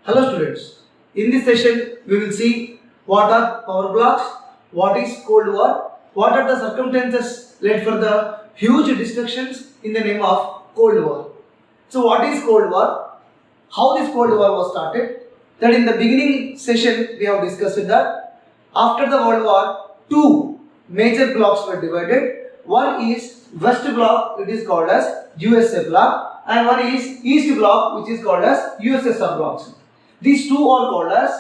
Hello students, in this session we will see what are power blocks, what is Cold War, what are the circumstances led for the huge destructions in the name of Cold War. So what is Cold War, how this Cold War was started, that in the beginning session we have discussed that after the World War, two major blocks were divided. One is West block, it is called as USA block, and one is East block, which is called as USSR blocks. These two are called as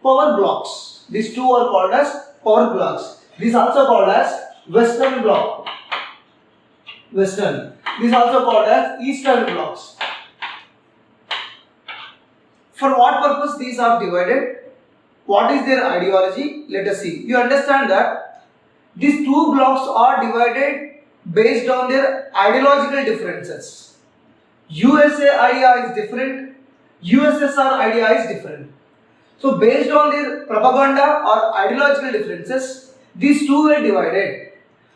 power blocks. These two are called as power blocks. This is also called as Western block. Western. This is also called as Eastern blocks. For what purpose these are divided? What is their ideology? Let us see. You understand that these two blocks are divided based on their ideological differences. USA idea is different. USSR idea is different. So based on their propaganda or ideological differences, these two were divided,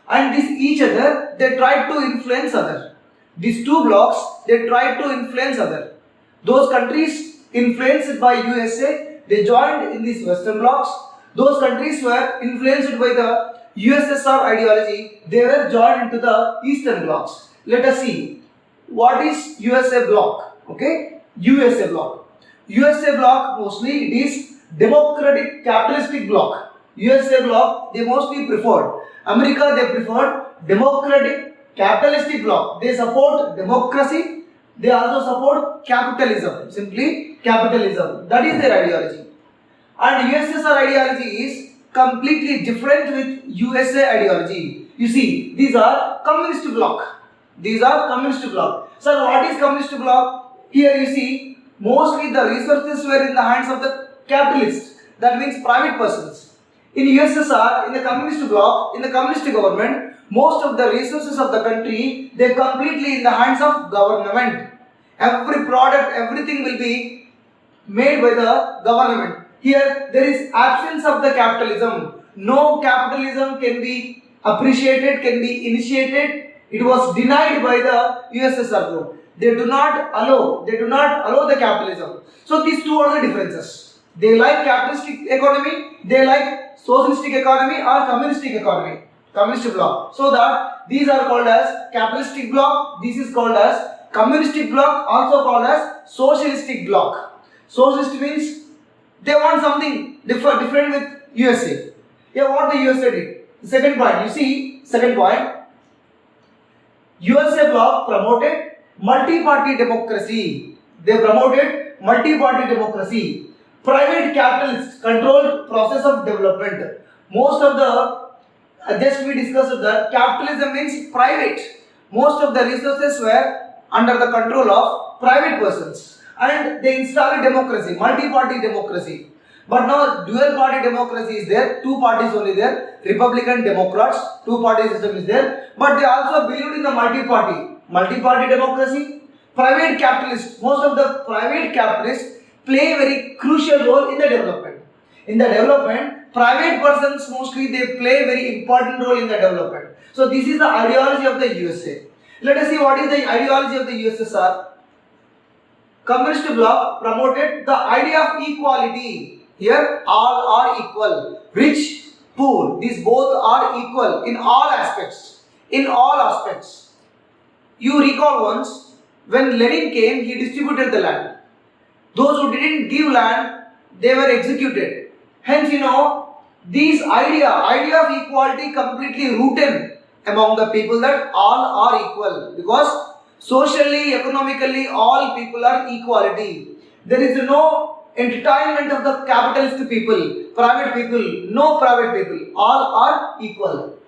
and each other they tried to influence other. These two blocks they tried to influence other. Those countries influenced by USA, they joined in these Western blocks. Those countries were influenced by the USSR ideology, they were joined into the Eastern blocks. Let us see what is USA bloc. Okay. USA bloc. USA bloc mostly it is democratic capitalistic bloc. USA bloc they mostly preferred. America they preferred democratic capitalistic bloc. They support democracy. They also support capitalism. Simply capitalism. That is their ideology. And USSR ideology is completely different with USA ideology. You see, these are communist bloc. These are communist bloc. So what is communist bloc? Here you see, mostly the resources were in the hands of the capitalists. That means private persons. In USSR, in the communist bloc, in the communist government, most of the resources of the country, they are completely in the hands of government. Every product, everything will be made by the government. Here, there is absence of the capitalism. No capitalism can be appreciated, can be initiated. It was denied by the USSR group. They do not allow the capitalism. So these two are the differences. They like capitalistic economy, they like socialistic economy or communistic economy, communist bloc. So that these are called as capitalistic bloc, this is called as communistic bloc, also called as socialistic bloc. Socialist means they want something different with USA. Here what the USA did. Second point, you see, second point, USA bloc promoted multi-party democracy. They promoted multi-party democracy. Private capitalists controlled process of development. Most of the, just we discussed that capitalism means private. Most of the resources were under the control of private persons. And they installed democracy, multi-party democracy. But now dual party democracy is there, two parties only there, Republican, Democrats, two party system is there. But they also believed in the multi-party democracy. Private capitalists, most of the private capitalists play a very crucial role in the development. In the development, private persons mostly they play a very important role in the development. So this is the ideology of the USA. Let us see what is the ideology of the USSR. Communist bloc promoted the idea of equality. Here all are equal. Rich, poor, these both are equal in all aspects. In all aspects. You recall once, when Lenin came, he distributed the land. Those who didn't give land, they were executed. Hence, this idea of equality completely rooted among the people that all are equal. Because socially, economically, all people are equality. There is no entertainment of the capitalist people, private people, no private people. All are equal.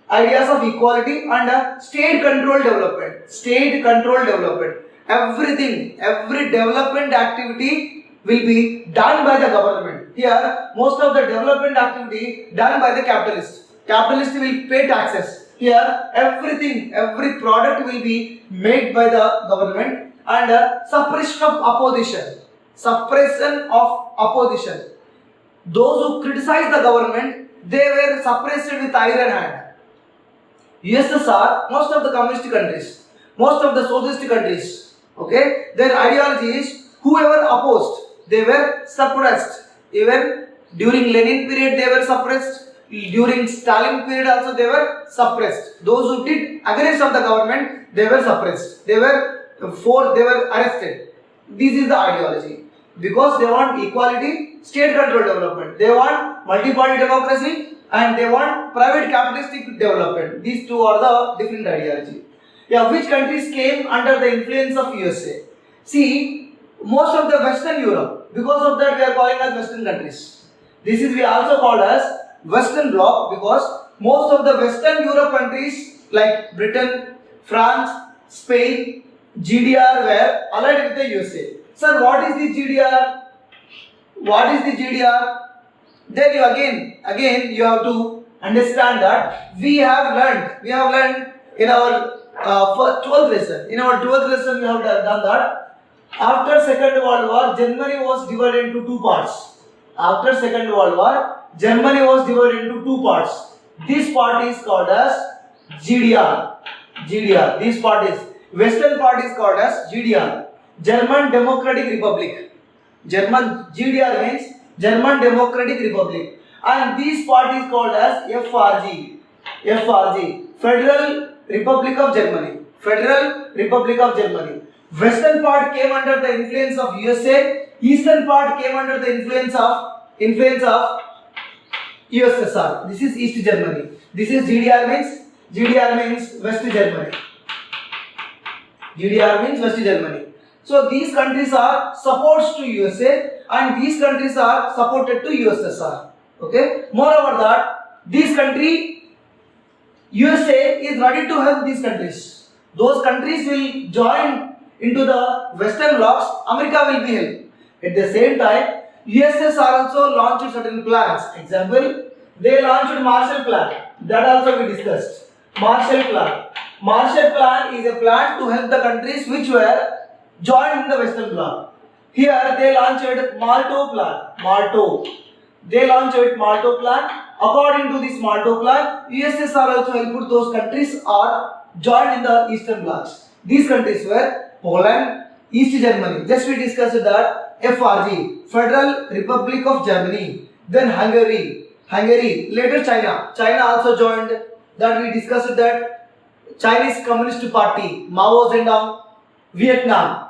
Ideas of equality and state control development. State control development. Everything, every development activity will be done by the government. Here, most of the development activity done by the capitalists. Capitalists will pay taxes. Here, everything, every product will be made by the government, and suppression of opposition. Suppression of opposition. Those who criticize the government, they were suppressed with iron hand. USSR, most of the communist countries, most of the socialist countries, okay, their ideology is whoever opposed, they were suppressed. Even during Lenin period they were suppressed. During Stalin period also they were suppressed. Those who did against of the government, they were suppressed. They were arrested. This is the ideology. Because they want equality, state control development. They want multi-party democracy and they want private capitalistic development. These two are the different ideology. Yeah, which countries came under the influence of USA? See, most of the Western Europe. Because of that we are calling as Western countries. This is we also called as Western Bloc because most of the Western Europe countries like Britain, France, Spain, GDR were allied with the USA. Sir, what is the GDR? What is the GDR? Then you again you have to understand that we have learned in our 12th lesson. In our 12th lesson we have done that after Second World War, Germany was divided into two parts. After Second World War, Germany was divided into two parts. This part is called as GDR. This part is Western part is called as GDR. German Democratic Republic. GDR means German Democratic Republic. And this part is called as FRG. Federal Republic of Germany. Western part came under the influence of USA. Eastern part came under the influence of USSR. This is East Germany. This is GDR means West Germany. So these countries are supports to USA and these countries are supported to USSR. Okay. Moreover that this country USA is ready to help these countries. Those countries will join into the Western blocs. America will be helped. At the same time, USSR also launched certain plans. Example, they launched Marshall Plan. That also we discussed. Marshall Plan is a plan to help the countries which were joined in the Western Bloc. Here they launched Malto Plan. They launched Malto Plan. According to this Malto Plan, USSR also helped those countries are joined in the Eastern Blocs. These countries were Poland, East Germany. Just we discussed that FRG, Federal Republic of Germany. Then Hungary. Later China. China also joined. That we discussed that Chinese Communist Party, Mao Zedong. Vietnam,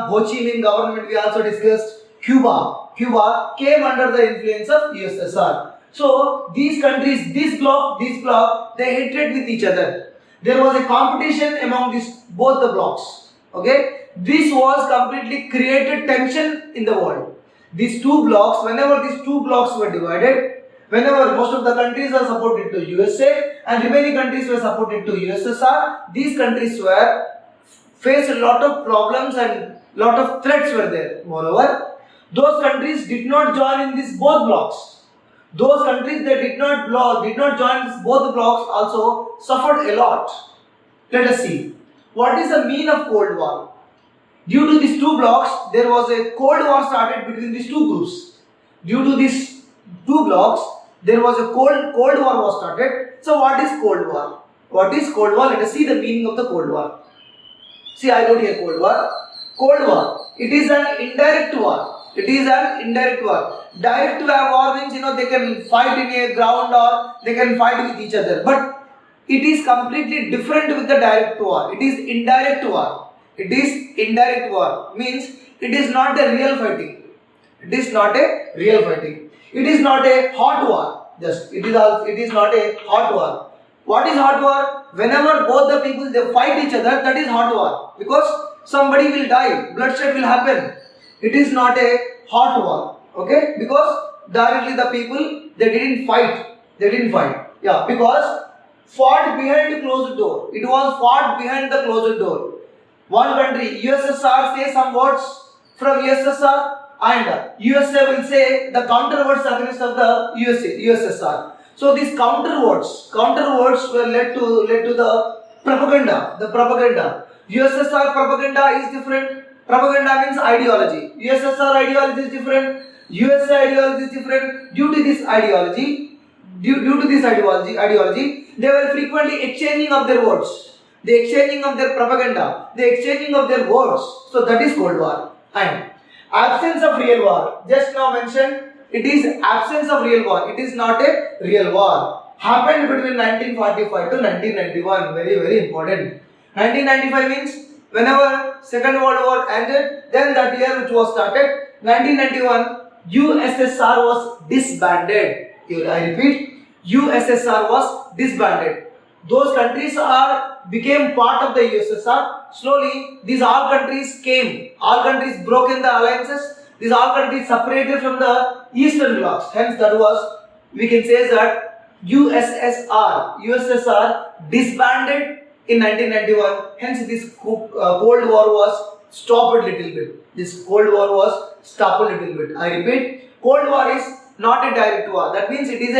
Ho Chi Minh government we also discussed. Cuba came under the influence of USSR. So these countries, this bloc, they hated with each other. There was a competition among both the blocs. Okay, this was completely created tension in the world. These two blocs, whenever these two blocs were divided, whenever most of the countries are supported to USA and remaining countries were supported to USSR, these countries were faced a lot of problems and lot of threats were there. Moreover, those countries did not join in these both blocs. Those countries that did not join this both blocs also suffered a lot. Let us see. What is the mean of Cold War? Due to these two blocs, there was a Cold War started between these two groups. Due to these two blocs, there was a Cold War was started. So what is Cold War? What is Cold War? Let us see the meaning of the Cold War. See, I wrote here Cold War. Cold War. It is an indirect war. Direct war means they can fight in a ground or they can fight with each other. But it is completely different with the direct war. It is indirect war. Means it is not a real fighting. It is not a hot war. It is not a hot war. What is hot war? Whenever both the people they fight each other, that is hot war. Because somebody will die, bloodshed will happen. It is not a hot war. Okay? Because directly the people they didn't fight. Yeah, because fought behind closed door. It was fought behind the closed door. One country, USSR say some words from USSR and USA will say the counter words against of the USSR. So these counter words were led to the propaganda. USSR propaganda is different. Propaganda means ideology. USSR ideology is different. USA ideology is different. Due to this ideology, they were frequently exchanging of their words. The exchanging of their propaganda. The exchanging of their words. So that is Cold War. And Absence of real war. Just now mentioned, it is absence of real war. It is not a real war. Happened between 1945 to 1991. Very, very important. 1995 means whenever Second World War ended, then that year which was started, 1991, USSR was disbanded. I repeat, USSR was disbanded. Those countries became part of the USSR. Slowly, these all countries came. All countries broke in the alliances. These all countries separated from the Eastern blocs. Hence, that was, we can say that USSR disbanded in 1991. Hence, this Cold War was stopped a little bit. This Cold War was stopped a little bit. I repeat, Cold War is not a direct war. That means it is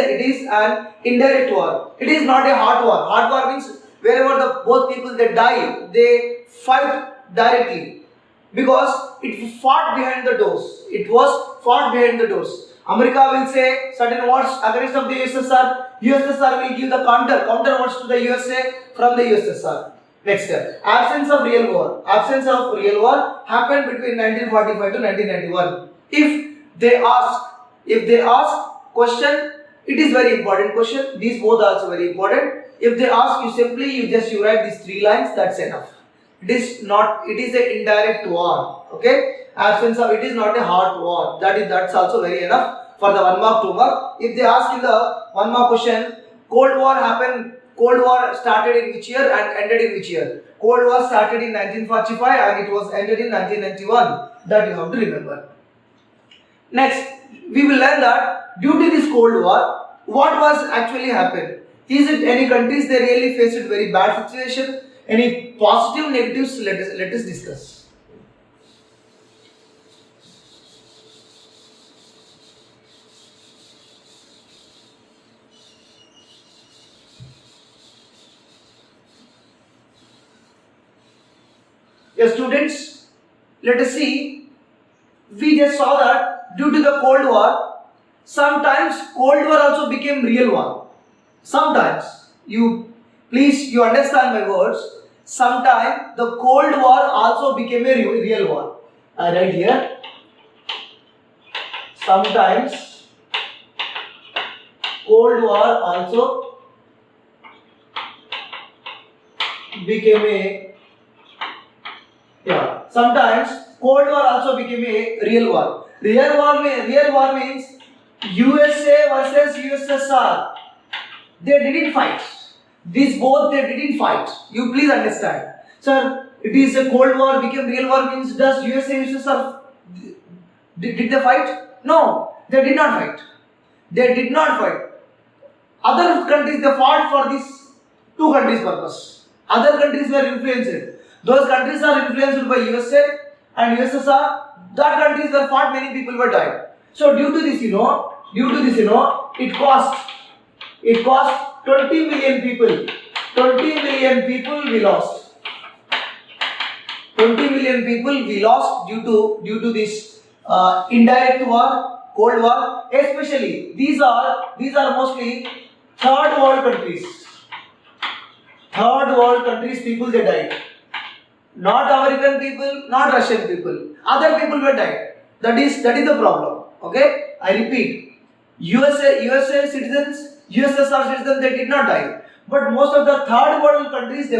an indirect war. It is not a hot war. Hot war means wherever both people they die, they fight directly, because it fought behind the doors. It was fought behind the doors. America will say certain words against of the USSR. USSR will give the counter words to the USA from the USSR. Next step. Absence of real war. Absence of real war happened between 1945 to 1991. If they ask question, it is very important question. These both are also very important. If they ask you simply, you write these 3 lines. That's enough. It is an indirect war. Okay. Absence of, it is not a hot war. That's also very enough for the 1 mark, 2 mark. If they ask in the 1 mark question, Cold War started in which year and ended in which year? Cold War started in 1945 and it was ended in 1991. That you have to remember. Next, we will learn that due to this Cold War, what was actually happened? Is it any countries they really faced a very bad situation? Any positive, negatives? Let us discuss. Yes, students, let us see. We just saw that due to the Cold War, sometimes Cold War also became real war. Sometimes, you understand my words. Sometimes the Cold War also became a real war. I write here. Sometimes Cold War also became a sometimes Cold War also became a real war. Real war means USA versus USSR. They didn't fight. These both they didn't fight. You please understand. Sir, it is a Cold War became real war means does USA USSR did they fight? No, they did not fight. They did not fight. Other countries they fought for these 2 countries purpose. Other countries were influenced. Those countries are influenced by USA and USSR. That countries were fought, many people were died. So due to this, it cost 20 million people. 20 million people we lost. 20 million people we lost due to this indirect war, Cold War. Especially these are mostly third world countries. Third world countries people they died. Not American people, not Russian people. Other people were died. That is the problem. Okay? I repeat. USA citizens, USSR citizens, they did not die. But most of the third world countries,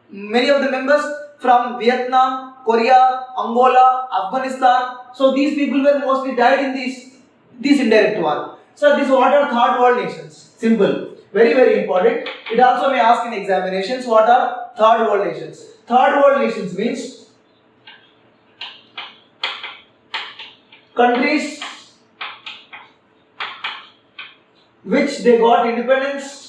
many of the members from Vietnam, Korea, Angola, Afghanistan. So these people were mostly died in this indirect war. So what are third world nations? Simple. Very, very important. It also may ask in examinations what are third world nations. Third world nations means countries which they got independence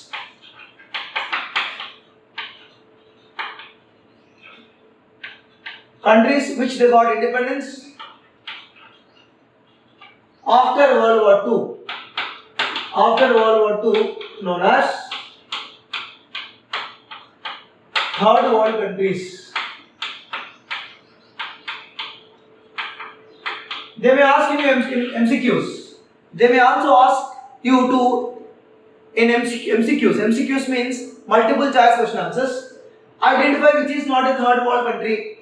after World War II. After World War II, known as third world countries. They may ask you in MCQs. They may also ask you to in MCQs. MCQs means multiple choice question answers. Identify which is not a third world country.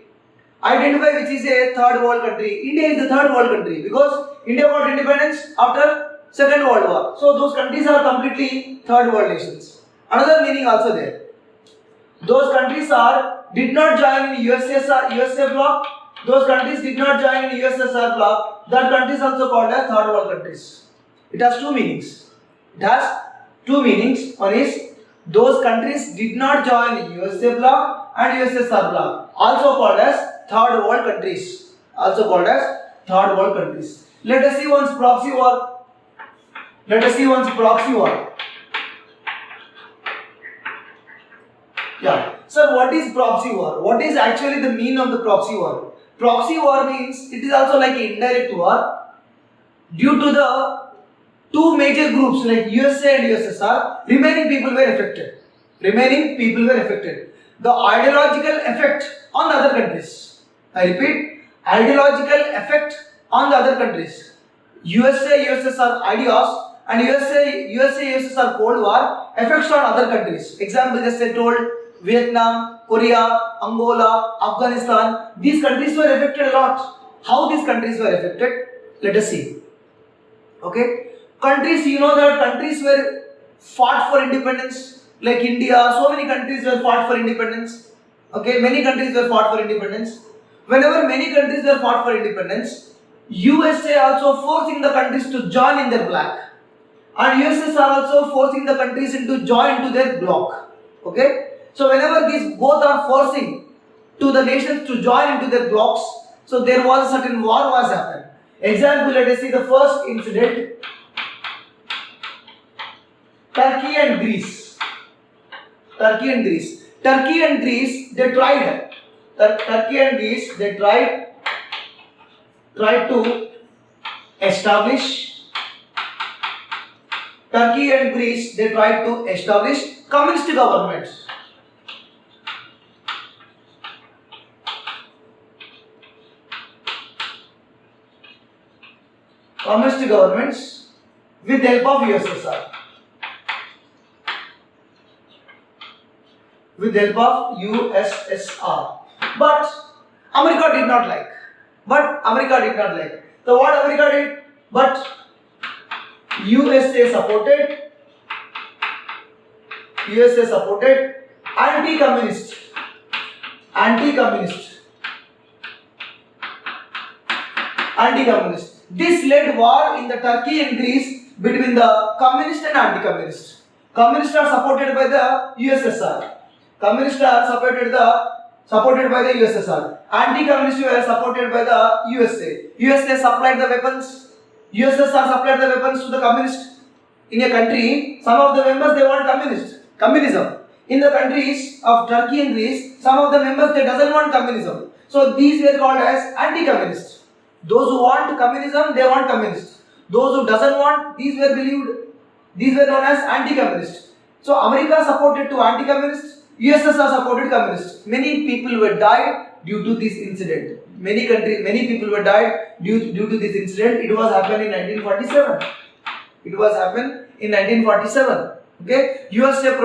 Identify which is a third world country. India is the third world country because India got independence after Second World War. So those countries are completely third world nations. Another meaning also there. Those countries did not join in USA bloc. Those countries did not join in USSR bloc. That countries also called as third world countries. It has two meanings. It has two meanings. One is those countries did not join in USA bloc and USSR bloc. Also called as third world countries. Also called as third world countries. Let us see one's proxy war. Let us see one's proxy war. Yeah. So what is proxy war? What is actually the meaning of the proxy war? Proxy war means it is also like an indirect war due to the two major groups like USA and USSR. Remaining people were affected. Remaining people were affected. The ideological effect on the other countries. I repeat, ideological effect on the other countries. USA, USSR ideas and USA, USSR Cold War effects on other countries. Example, just I told Vietnam, Korea, Angola, Afghanistan. These countries were affected a lot. How these countries were affected? Let us see. Okay, countries. You know that countries were fought for independence. Like India, so many countries were fought for independence. Okay, many countries were fought for independence. Whenever many countries were fought for independence, USA also forcing the countries to join in their bloc, and USSR also forcing the countries to join into their bloc. Okay, so whenever these both are forcing to the nations to join into their blocs, so there was a certain war was happened. Example, let us see the first incident. Turkey and Greece. Turkey and Greece. Turkey and Greece, they tried. Turkey and Greece, they tried to establish. Turkey and Greece, they tried to establish communist governments. Communist governments with the help of USSR. With the help of USSR. But America did not like. So what America did? But USA supported anti-communist. This led war in the Turkey and Greece between the communist and anti-communist. Communists are supported by the USSR. Communists are supported by the USSR. Anti-communists were supported by the USA. USA supplied the weapons. USSR supplied the weapons to the communists. In a country, some of the members they want communism. In the countries of Turkey and Greece, some of the members they doesn't want communism. So these were called as anti-communist. Those who want communism, they want communist. Those who doesn't want, these were known as anti-communist. So America supported to anti-communist. USSR supported communists. Many people were died due to this incident. Many people were died due to this incident. It was happened in 1947. Okay, USA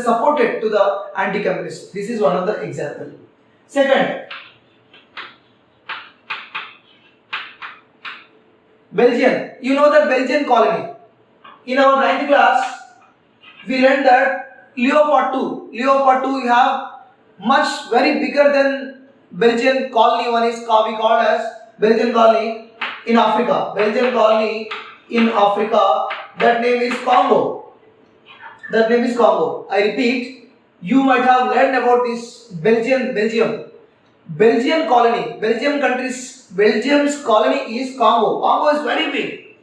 supported to the anti-communists. This is one of the example. Second, Belgium. You know that Belgian colony. In our 9th class, we learned that Leopard 2 we have much very bigger than Belgian colony. One is we called as Belgian colony in Africa. That name is Congo. I repeat, you might have learned about this Belgium colony. Belgium's colony is Congo. Congo is very big.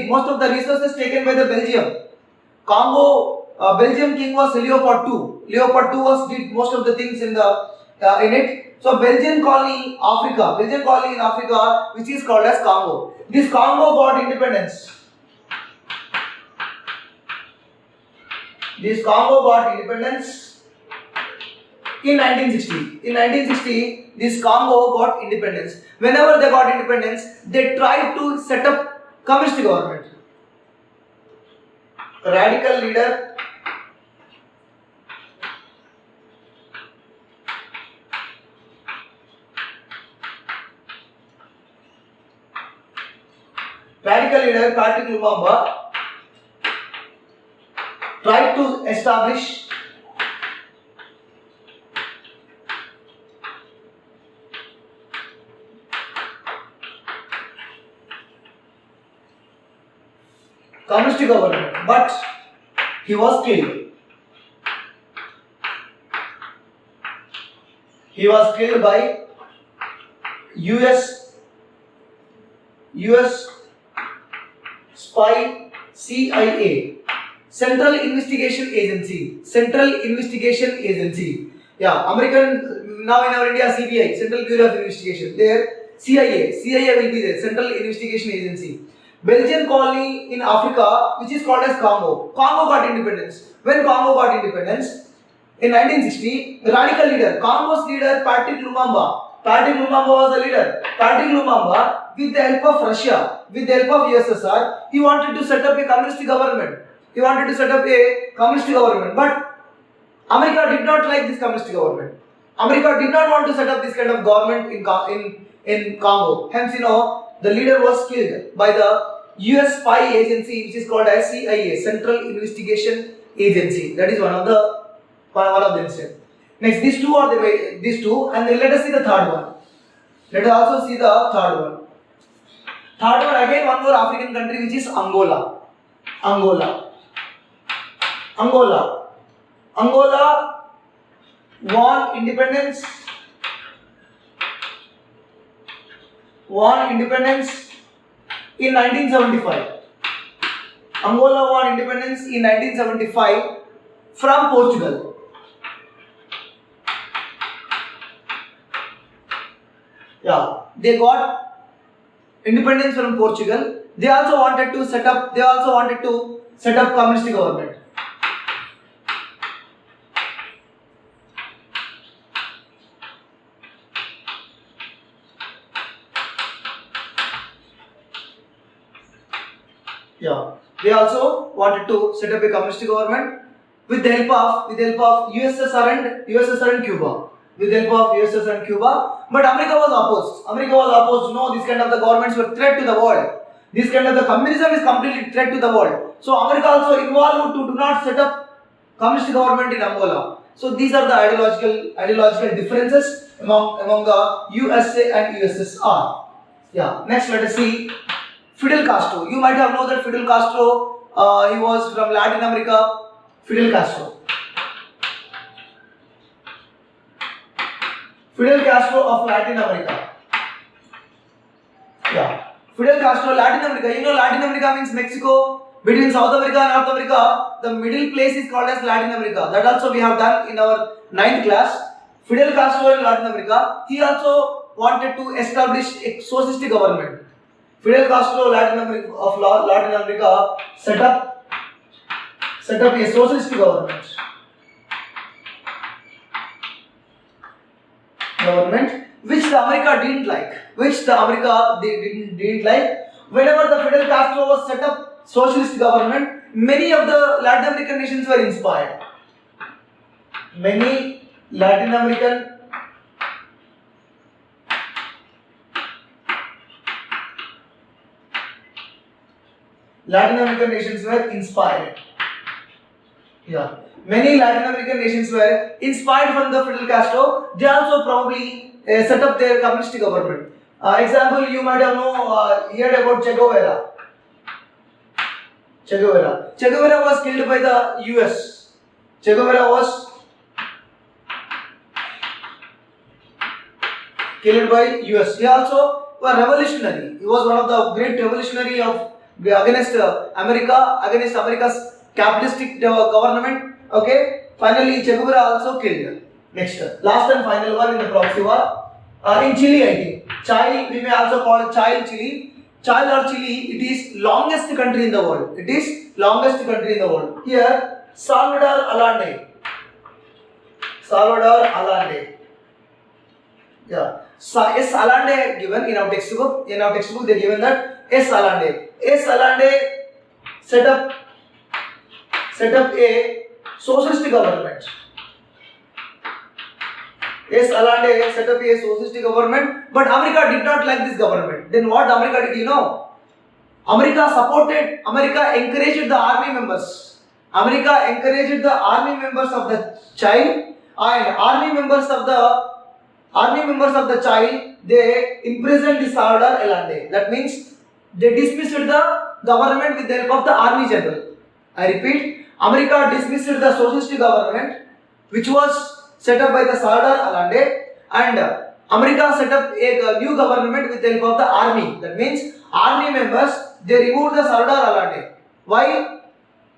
Most of the resources taken by the Belgium. Belgium king was Leopard 2. Leopard 2 did most of the things in it. So Belgian colony in Africa, which is called as Congo. This Congo got independence. In 1960. In 1960, this Congo got independence. Whenever they got independence, they tried to set up communist government. Radical leader radical leader Patrick Lumumba tried to establish communist government, but he was killed. He was killed by US spy CIA, Central Investigation Agency. Yeah, American, now in our India CBI, Central Bureau of Investigation. There CIA will be there, Central Investigation Agency. Belgian colony in Africa, which is called as Congo. Congo got independence. When Congo got independence, in 1960, the radical leader, Congo's leader Patrick Lumumba was the leader. Patrick Lumumba, with the help of Russia, with the help of USSR, he wanted to set up a communist government. But America did not like this communist government. America did not want to set up this kind of government in Congo. Hence, the leader was killed by the US spy agency, which is called as CIA, Central Investigation Agency. That is one of the incidents. Next, these two, and then let us see the third one. Let us also see the third one. Third one, again one more African country, which is Angola. Angola won independence in 1975. Angola won independence in 1975 from Portugal. Yeah, they got independence from Portugal. They also wanted to set up communist government. Yeah, they also wanted to set up a communist government with the help of USSR and Cuba. But America was opposed. No, this kind of the governments were threat to the world. This kind of the communism is completely threat to the world. So America also involved to do not set up communist government in Angola. So these are the ideological differences among the USA and USSR. Yeah. Next, let us see Fidel Castro. You might have known that Fidel Castro, he was from Latin America. Fidel Castro of Latin America. Yeah. Fidel Castro, Latin America. Latin America means Mexico. Between South America and North America, the middle place is called as Latin America. That also we have done in our 9th class. Fidel Castro in Latin America, he also wanted to establish a socialist government. Fidel Castro Latin America set up a socialist government. Which the America didn't like. Whenever the Fidel Castro was set up socialist government, many of the Latin American nations were inspired. Many Latin American nations were inspired. Yeah. Many Latin American nations were inspired from the Fidel Castro. They also probably set up their communist government. Example, you might have heard about Che Guevara. Che Guevara was killed by the US. Che Guevara was killed by US. He also was revolutionary. He was one of the great revolutionary against America's capitalistic government. Okay. Finally, Che Guevara also killed. Next, last and final one in the proxy war. In Chile, I think. Chile, we may also call it Chile. Chile, it is longest country in the world. Here, Salvador Allende. Yeah. S. Allende given in our textbook. They given that S. Allende set up a socialist government. S. Allende set up a socialist government, but America did not like this government. Then what America did, America encouraged the army members. America encouraged the army members of the child, and army members of the child, they imprisoned the Sardar Elande. That means they dismissed the government with the help of the army general. I repeat, America dismissed the socialist government which was set up by the Sardar Elande, and America set up a new government with the help of the army. That means army members, they removed the Sardar Elande. Why?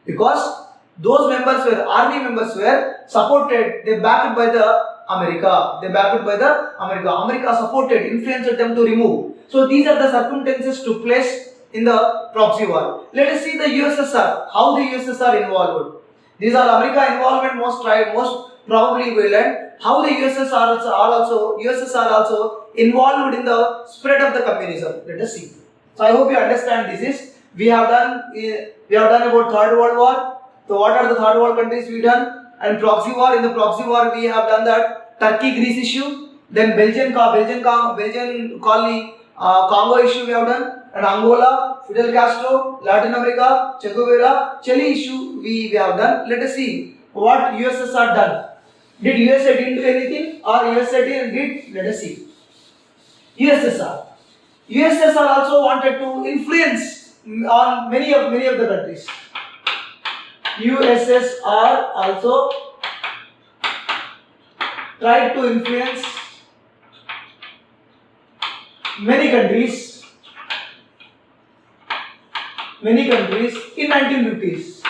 Because those members were, army members were supported, they backed by the America. America supported, influenced them to remove. So these are the circumstances took place in the proxy war. Let us see the USSR, how the USSR involved. These are America involvement most probably will, and how the USSR also involved in the spread of the communism. Let us see. So I hope you understand this is, we have done about Third World War. So what are the Third World countries we done? And proxy war. In the proxy war we have done that Turkey-Greece issue, then Belgian colony Congo issue we have done, and Angola, Fidel Castro, Latin America, Che Guevara, Chile issue we have done. Let us see what USSR done. Did USA didn't do anything, or USA did? Let us see. USSR also wanted to influence on many of the countries. USSR also tried to influence many countries in 1950s.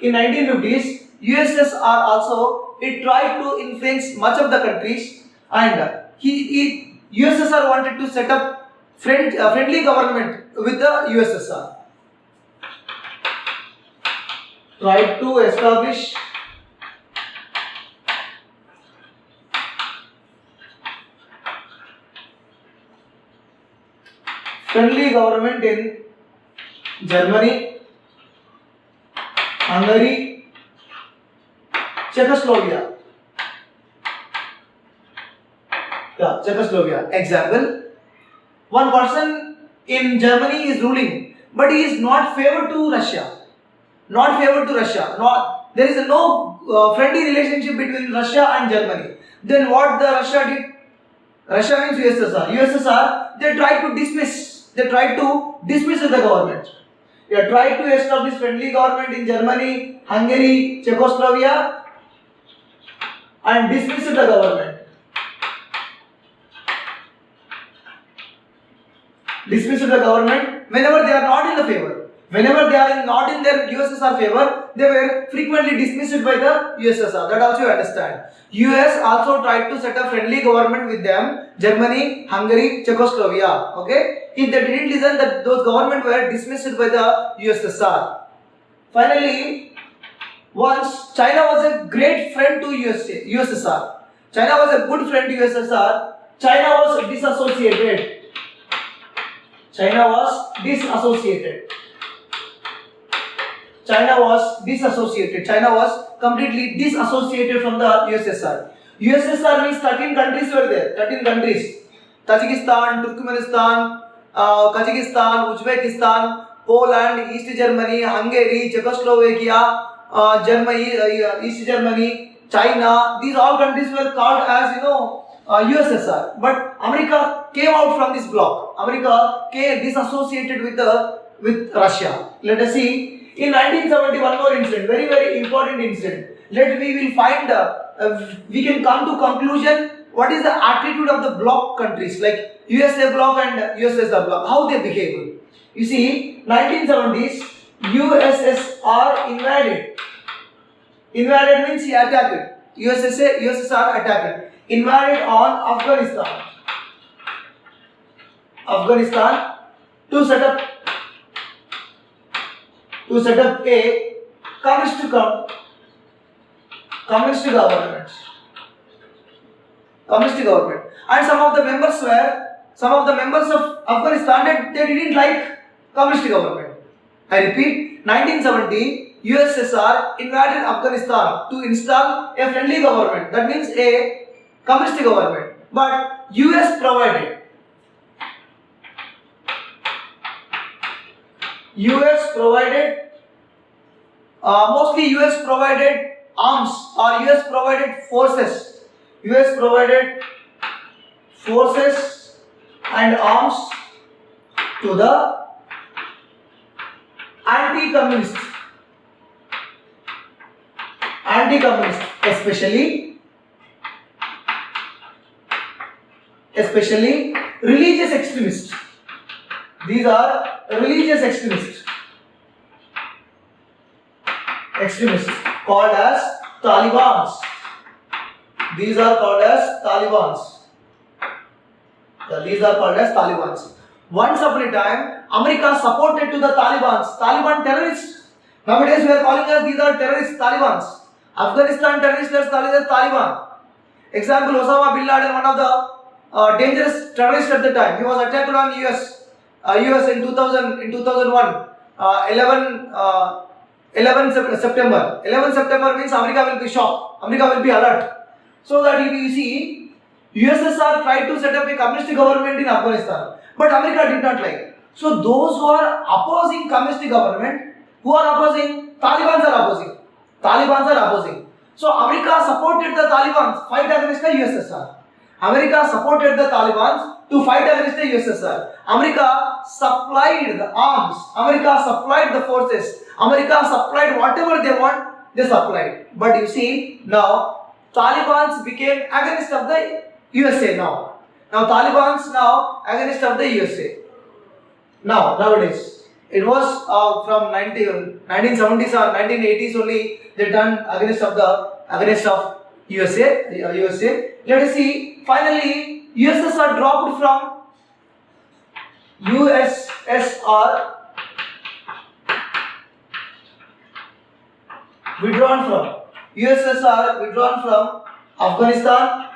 In 1950s, USSR also, it tried to influence much of the countries, and USSR wanted to set up friendly government with the USSR. Tried to establish friendly government in Germany, Hungary, Czechoslovakia. Czechoslovakia. Example, one person in Germany is ruling, but he is not favored to Russia. There is no friendly relationship between Russia and Germany. Then what the Russia did? Russia means USSR. They tried to dismiss the government. They tried to establish friendly government in Germany, Hungary, Czechoslovakia, and dismissed the government. Whenever they are not in the favor. Whenever they are not in their USSR favor, they were frequently dismissed by the USSR. That also you understand. US also tried to set a friendly government with them, Germany, Hungary, Czechoslovakia. Okay? If they didn't listen, that those governments were dismissed by the USSR. Finally, once China was a great friend to USSR. China was a good friend to USSR. China was disassociated. China was completely disassociated from the USSR. USSR means 13 countries were there. 13 countries. Tajikistan, Turkmenistan, Kazakhstan, Uzbekistan, Poland, East Germany, Hungary, Czechoslovakia, East Germany, China. These all countries were called as USSR. But America came out from this bloc. America disassociated with Russia. Let us see. In 1970, one more incident, very very important incident. We will find, we can come to conclusion what is the attitude of the bloc countries like USA bloc and USSR bloc, how they behave. You see, 1970s, USSR invaded. Invaded means he attacked. USSR attacked. Invaded on Afghanistan to set up a communist government. And some of the members of Afghanistan, they didn't like communist government. I repeat, 1970, USSR invaded Afghanistan to install a friendly government. That means a communist government. But US provided. US provided mostly US provided arms or US provided forces. US provided forces and arms to the anti-communist, especially religious extremists. These are religious extremists called as Talibans. These are called as Talibans. These are called as Talibans. Once upon a time, America supported to the Talibans. Taliban terrorists. Nowadays we are calling as these are terrorists, Talibans. Afghanistan terrorists are Taliban. Example, Osama bin Laden, one of the dangerous terrorists at the time. He was attacked on US in 2001. 11 September. 11 September means America will be shocked. America will be alert. So that you see, USSR tried to set up a communist government in Afghanistan, but America did not like. So those who are opposing communist government, who are opposing, Talibans are opposing. So America supported the Taliban fight against the USSR. America supported the Taliban to fight against the USSR. America supplied the arms. America supplied the forces. America supplied whatever they want, they supplied. But you see, now Taliban became against of the USA now. Now Taliban's now against of the USA. Nowadays. It was from 1970s or 1980s only they done against of USA. Let us see. Finally, USSR dropped from USSR withdrawn from Afghanistan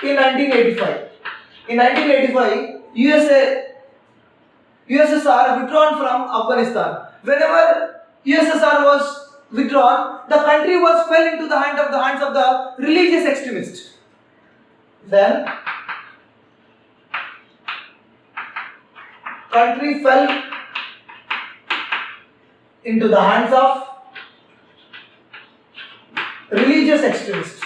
in 1985. In 1985, USSR withdrawn from Afghanistan. Whenever USSR was withdrawn, the country was fell into the hands of the religious extremists. Then country fell into the hands of religious extremists.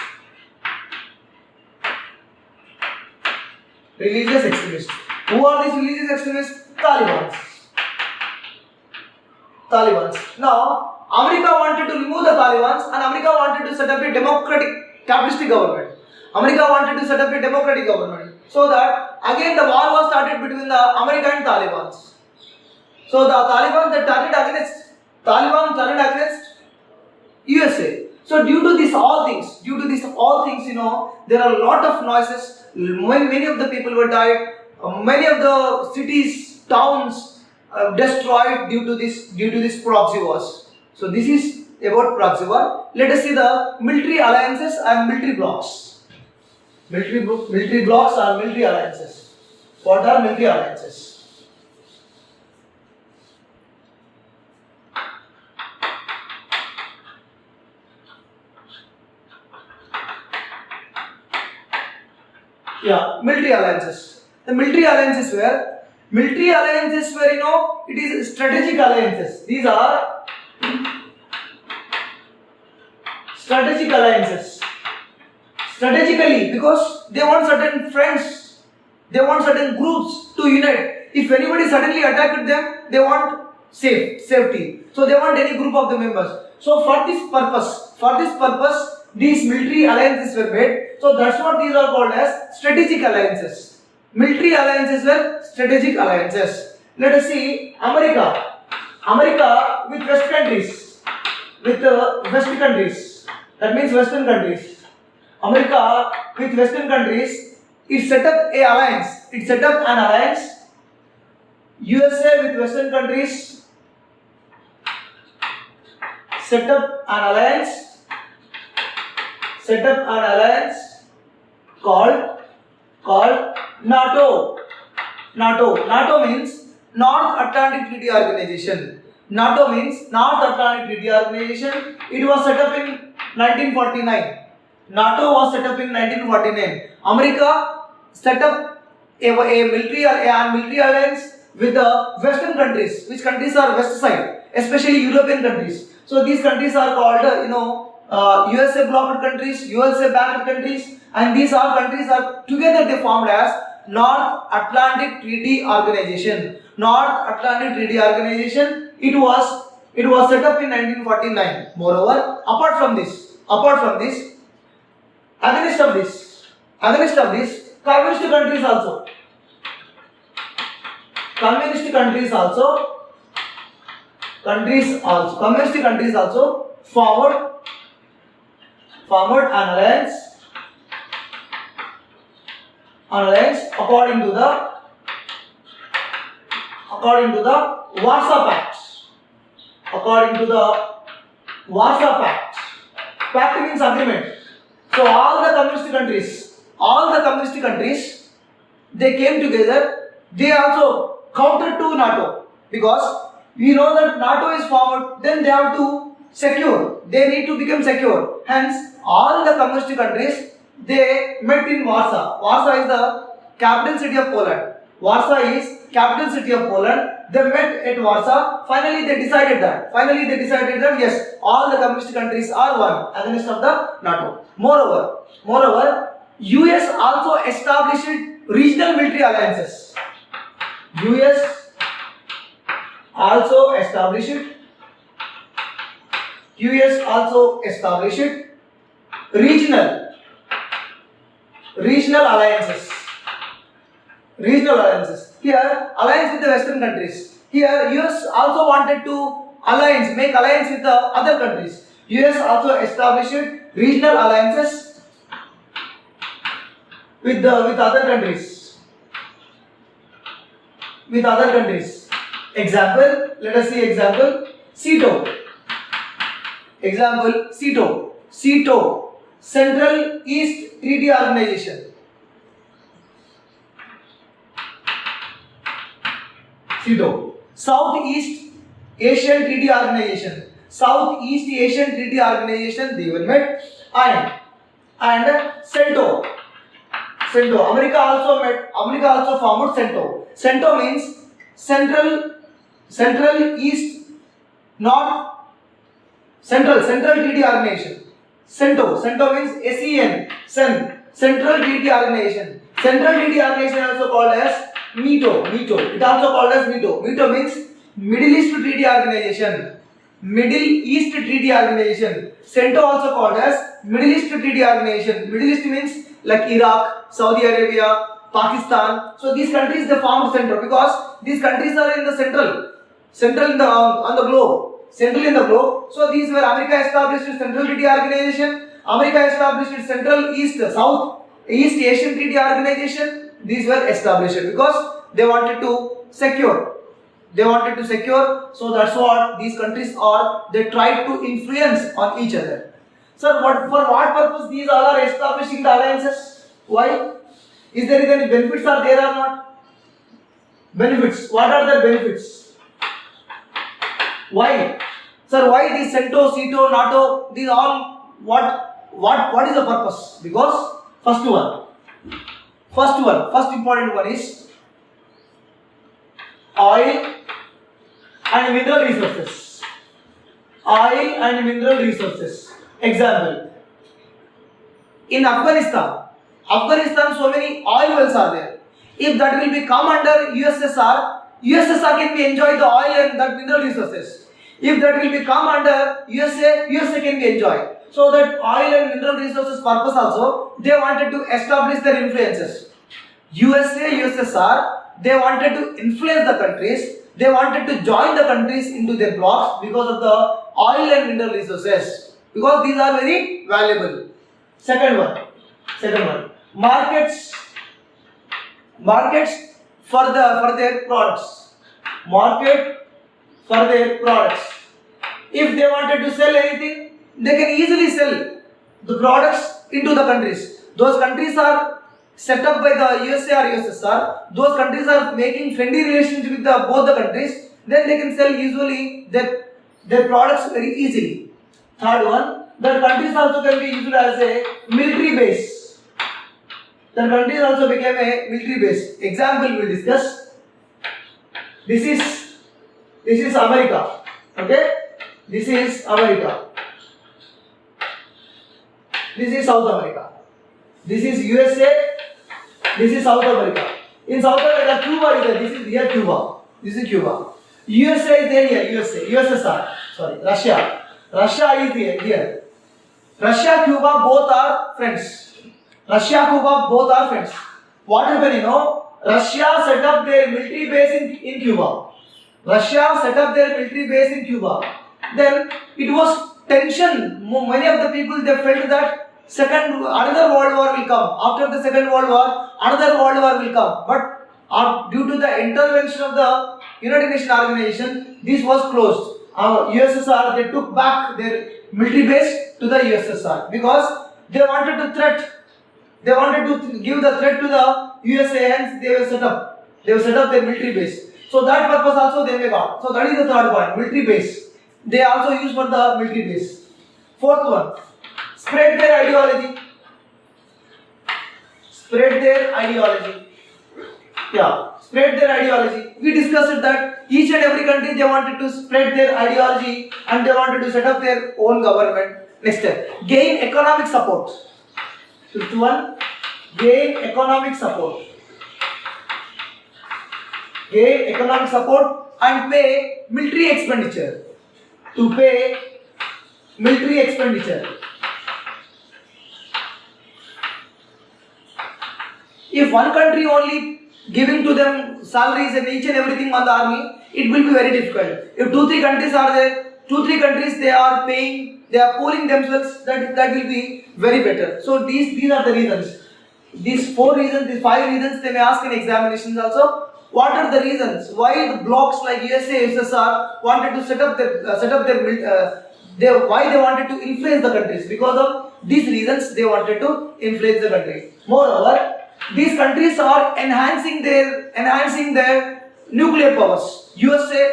Who are these religious extremists? Talibans. Now, America wanted to remove the Talibans and America wanted to set up a democratic capitalistic government. So that again the war was started between the American and Talibans. So the Taliban turned against USA. So due to these all things, there are a lot of noises. Many of the people were died. Many of the cities, towns destroyed due to this proxy wars. So this is about proxy war. Let us see the military alliances and military blocks. Military blocks and military alliances. What are military alliances? Military alliances. The military alliances were, it is strategic alliances. These are strategic alliances. Strategically, because they want certain friends, they want certain groups to unite. If anybody suddenly attacked them, they want safety. So they want any group of the members. So for this purpose, these military alliances were made. So that's what these are called as strategic alliances. Military alliances were strategic alliances. Let us see America with West countries. That means Western countries. America with Western countries, it set up an alliance. USA with Western countries set up an alliance called NATO. NATO means North Atlantic Treaty Organization. It was set up in 1949. NATO was set up in 1949. America set up a military alliance with the Western countries. Which countries are west side, especially European countries. So these countries are called, USA blocked countries, USA backed countries, and these all countries are together they formed as North Atlantic Treaty Organization. North Atlantic Treaty Organization. It was set up in 1949. Moreover, apart from this, against of this, communist countries also. Communist countries also forward an alliance according to the Warsaw Pact. According to the Warsaw Pact. Pact means agreement. So all the communist countries, they came together. They also countered to NATO, because we know that NATO is formed, then they have to secure. They need to become secure. Hence, all the communist countries, they met in Warsaw. Warsaw is the capital city of Poland. They met at Warsaw. Finally, they decided that yes, all the communist countries are one against of the NATO. Moreover, US also established regional military alliances. US also established regional alliances. Here, alliance with the Western countries. Here, US also wanted to make alliance with the other countries. US also established regional alliances with other countries. Example, let us see example. CETO, Central East Treaty Organization. Southeast Asian Treaty Organization. They were met. And CENTO. America also formed CENTO. CENTO means Central East North Central Treaty Organization. CENTO means Central Treaty Organization. Central Treaty Organization also called as MITO. It also called as MITO. MITO means Middle East Treaty Organization. CENTO also called as Middle East Treaty Organization. Middle East means like Iraq, Saudi Arabia, Pakistan. So these countries they formed CENTO because these countries are in the central in the on the globe. Central in the globe. So these were America established Central Treaty Organization. America established Central East Asian Treaty Organization. These were established because they wanted to secure. So that's what these countries are. They tried to influence on each other. Sir, for what purpose these all are establishing the alliances? Why? Is there any benefits are there or not? Benefits. What are the benefits? Why? Sir, why these CENTO, NATO, these all what is the purpose? Because first important one is oil and mineral resources. Example, in Afghanistan so many oil wells are there. If that will become under USSR can be enjoy the oil and that mineral resources. If that will become under USA can be enjoyed. So that oil and mineral resources purpose also, they wanted to establish their influences. USSR, they wanted to influence the countries. They wanted to join the countries into their blocks because of the oil and mineral resources. Because these are very valuable. Second one. Markets for their products. If they wanted to sell anything, they can easily sell the products into the countries. Those countries are set up by the USA or USSR. Those countries are making friendly relations with both the countries. Then they can sell usually their products very easily. Third one, the countries also can be used as a military base. the countries also became a military base. Example we will discuss. This is America. Okay, this is America. This is South America. This is USA. This is South America. In South America, Cuba is there. This is here Cuba. This is Cuba. USA is there here. USSR. Sorry, Russia. Russia is here. Russia, Cuba, both are friends. Russia, Cuba, both are friends. What happened, you know? Russia set up their military base in Cuba. Russia set up their military base in Cuba. Then it was tension. Many of the people, they felt that another world war will come. After the second world war, another world war will come. But due to the intervention of the United Nations organization, this was closed. USSR, they took back their military base to the USSR because they wanted to give the threat to the USA, hence they will set up their military base. So that purpose also they may got. So that is the third point, military base. They also use for the military base. Fourth one, spread their ideology. Spread their ideology. Yeah, spread their ideology. We discussed that each and every country they wanted to spread their ideology and they wanted to set up their own government. Next step, gain economic support. Fifth one, gain economic support. Gain economic support and pay military expenditure. To pay military expenditure. If one country only giving to them salaries and each and everything on the army, it will be very difficult. If 2-3 countries are there, 2-3 countries they are paying, they are pooling themselves, that will be very better. So these are the reasons. These 4 reasons, these 5 reasons they may ask in examinations also. What are the reasons why the blocks like USA, USSR wanted to set up their why they wanted to influence the countries? Because of these reasons they wanted to influence the country. Moreover, these countries are enhancing their nuclear powers. USA,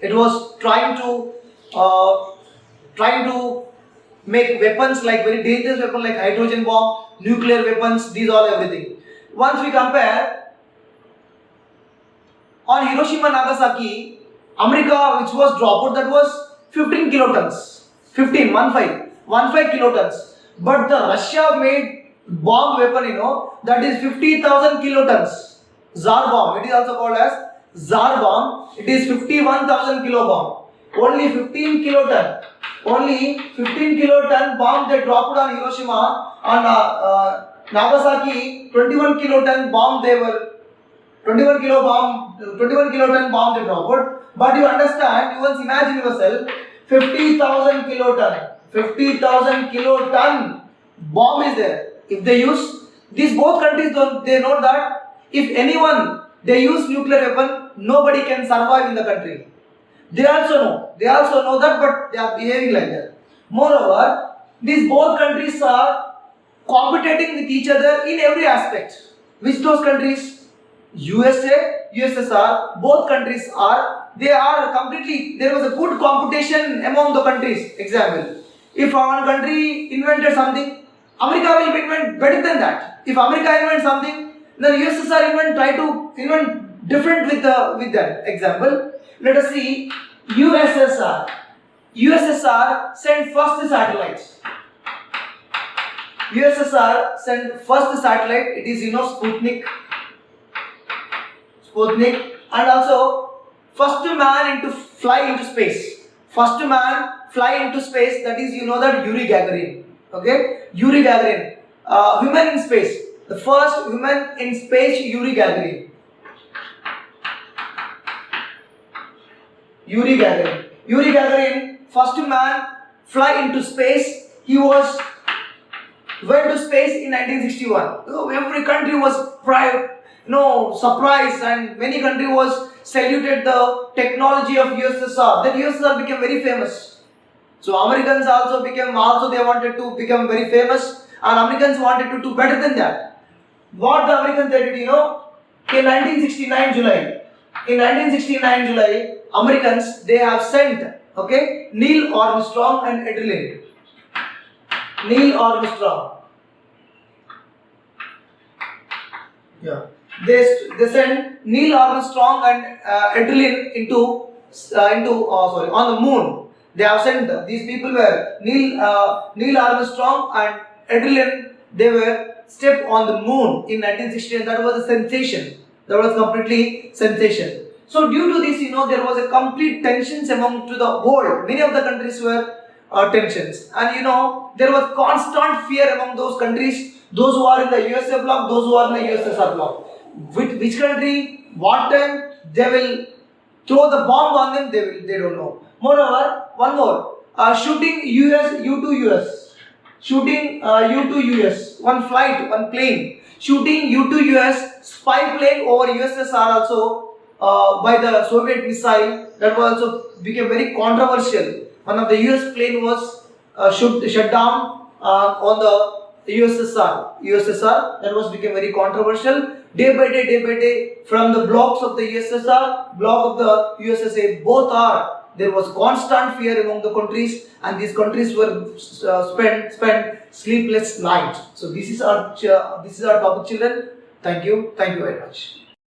it was trying to make weapons like very dangerous weapons like hydrogen bomb, nuclear weapons, these all everything. Once we compare, on Hiroshima and Nagasaki, America, which was dropped, that was 15 kilotons. 15 kilotons. But the Russia made bomb weapon, that is 50,000 kilotons. Tsar bomb. It is also called as Tsar bomb. It is 51,000 kilo bomb. Only 15 kiloton. Only 15 kiloton bomb they dropped on Hiroshima. On Nagasaki, 21 kiloton bomb they were. 21 kiloton bomb they dropped. But you understand, you once imagine yourself, 50,000 kiloton. 50,000 kiloton bomb is there. If they use, these both countries they know that if anyone they use nuclear weapon, nobody can survive in the country. They also know that, but they are behaving like that. Moreover, these both countries are competing with each other in every aspect. Which those countries? USA, USSR, both countries there was a good competition among the countries. Example, if one country invented something, America will invent better than that. If America invents something, then USSR try to invent different with that. Example, let us see USSR. USSR sent first satellite. USSR sent first satellite. It is Sputnik, and also first man to fly into space. First man fly into space. That is that Yuri Gagarin. Okay, Yuri Gagarin. Women in space. The first woman in space, Yuri Gagarin. Yuri Gagarin, first man fly into space. He went to space in 1961. Every country was surprised, and many countries was saluted the technology of USSR. Then USSR became very famous. So Americans they wanted to become very famous, and Americans wanted to do better than that. What the Americans did, in 1969 July, Americans they have sent Neil Armstrong and Adrenaline. Neil Armstrong. Yeah. They sent Neil Armstrong and Adrenaline on the moon. They have sent these people were Neil Armstrong and Adrenaline. They were stepped on the moon in 1960, and that was a sensation. That was completely sensation. So due to this, there was a complete tensions among to the world. Many of the countries were tensions, and there was constant fear among those countries. Those who are in the USA bloc, those who are in the USSR bloc. Which country, what time they will throw the bomb on them, they don't know. Moreover, one more, shooting U2 US, shooting U2 US, one flight, one plane, shooting U2 US spy plane over USSR also by the Soviet missile. That was also became very controversial. One of the US plane was shut down on the USSR. That was became very controversial. Day by day, from the blocks of the USSR, block of the USSA, both are, there was constant fear among the countries, and these countries were spent sleepless night. So this is our topic, children. Thank you very much.